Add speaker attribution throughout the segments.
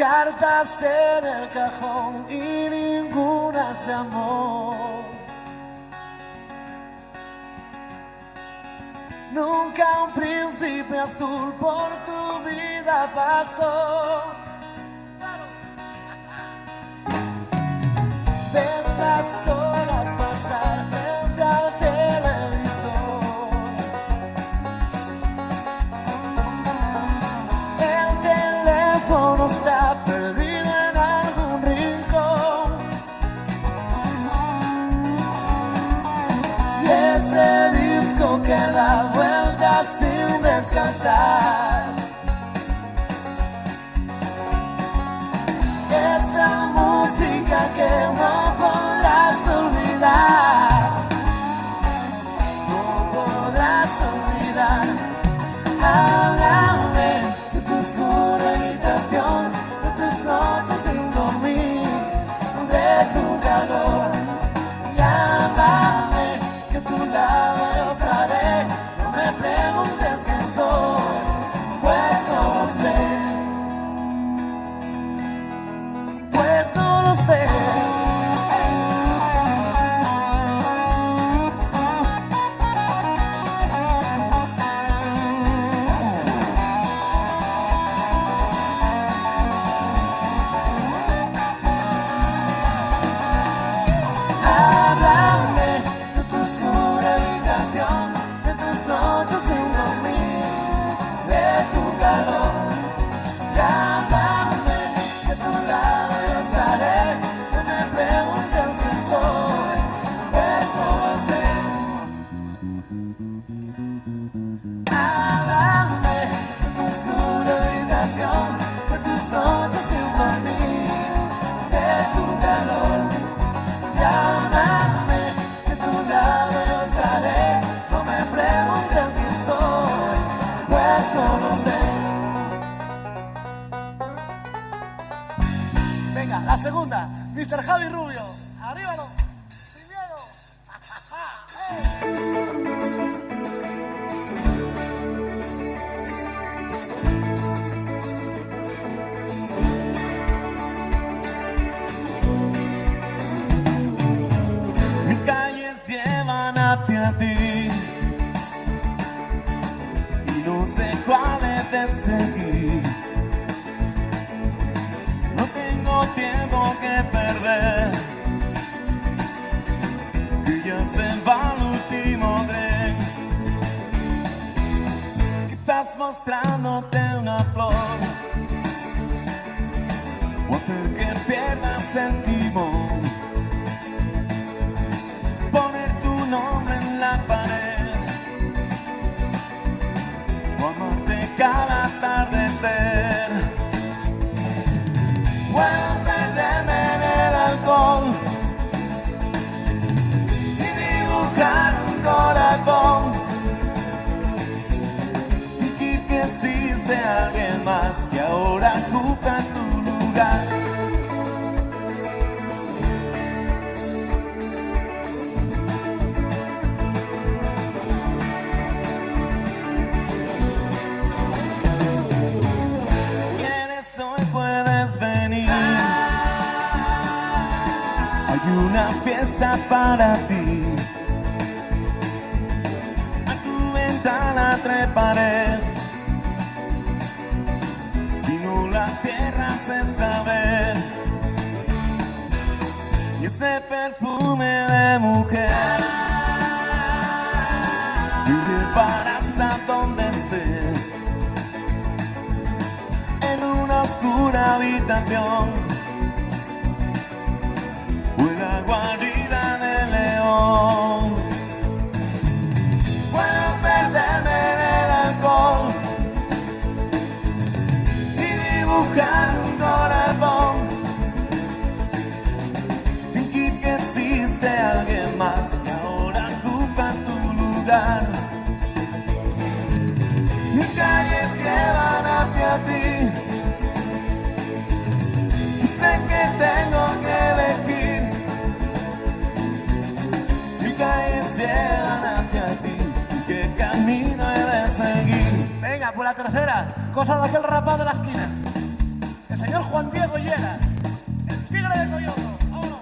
Speaker 1: cartas en el cajón y ninguna es de amor. Nunca un príncipe azul por tu vida pasó. Ves las horas pasar frente al televisor. El teléfono está perdido en algún rincón. Y ese disco que da vueltas sin descansar. Esa música que no podrás olvidar. No podrás olvidar. Háblame de tu oscura habitación, de tus noches sin dormir, de tu calor. Llámame, que a tu lado yo estaré. No me preguntes quién soy, pues no lo sé. Pues no lo sé. Háblame de tu oscura habitación, de tus noches sin dormir, de tu calor. Llámame, que a tu lado yo estaré. No me preguntes quién soy, pues no lo sé. Háblame de tu oscura habitación, de tus noches sin dormir, de tu calor. Llámame, que a tu lado yo estaré. No me preguntes quién soy, pues no lo sé. Venga, la segunda, Mr. Javi Rubio. Arribalo, sin miedo.
Speaker 2: Mis calles llevan hacia ti y no sé cuáles de seguir. No tengo tiempo que perder, que ya se va el último tren. Quizás mostrándote una flor o hacer que pierdas el timón. Poner tu nombre en la pared o amarte cada atardecer. Puedo perderme en el alcohol y dibujar un corazón. Fingir que existe alguien más que ahora ocupa tu lugar. Una fiesta para ti. A tu ventana treparé. Si no la cierras esta vez. Y ese perfume de mujer vive para hasta donde estés. En una oscura habitación. Una guarida de león. Puedo perderme en el alcohol y dibujar un corazón. Fingir que existe alguien más que ahora ocupa tu lugar. Mis calles llevan hacia ti y sé que tengo que elegir. Calles llevan hacia ti, ¿qué camino he de seguir?
Speaker 1: Venga, pues la tercera, cosa de aquel rapaz de la esquina. El señor Juan
Speaker 2: Juan Diego Llera, el tigre de Coyoto. ¡Vámonos!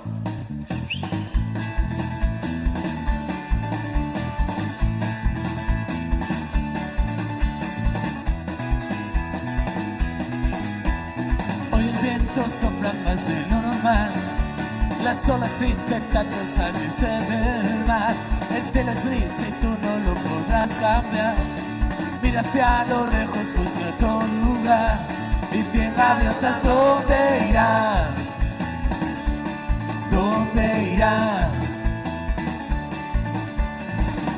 Speaker 3: Hoy el viento sopla más de lo normal. Las olas intentando salirse del mar. El cielo es gris y tú no lo podrás cambiar. Mira hacia lo lejos, busca otro lugar. Y cien gaviotas, ¿dónde irán? ¿Dónde irán?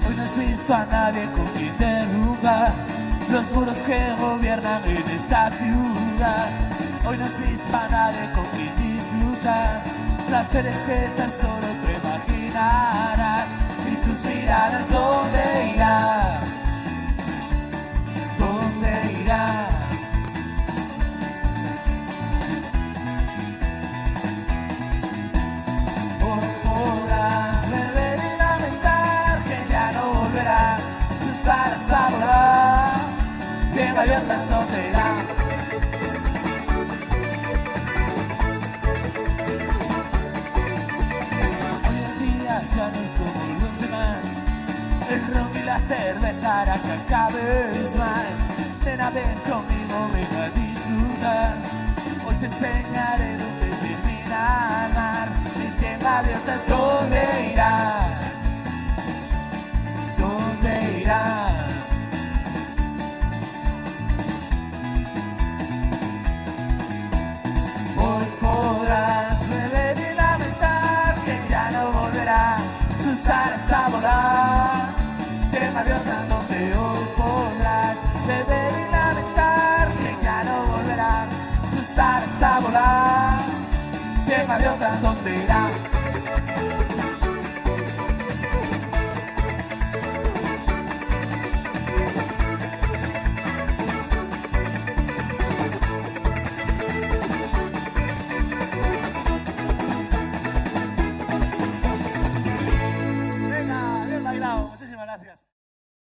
Speaker 3: Hoy no has visto a nadie con quien derrubar los muros que gobiernan en esta ciudad. Hoy no has visto a nadie con quien disfrutar placeres que tan solo te imaginarás. Y tus miradas, ¿dónde irán? ¿Dónde irán? Hoy podrás beber y lamentar que ya no volverá sus alas a volar. Bien abiertas, ¿dónde irán? Ya no es como los demás. El ron y la cerveza harán que acabes mal. Nena, ven conmigo, ven a disfrutar. Hoy te enseñaré dónde termina el mar. Y cien gaviotas, ¿dónde irán? ¿Dónde irán? Hoy podrás beber y lamentar que ya no volverá sus alas a volar. Cien gaviotas, donde hoy podrás beber y lamentar que ya no volverá sus alas a volar. Cien gaviotas, donde irán?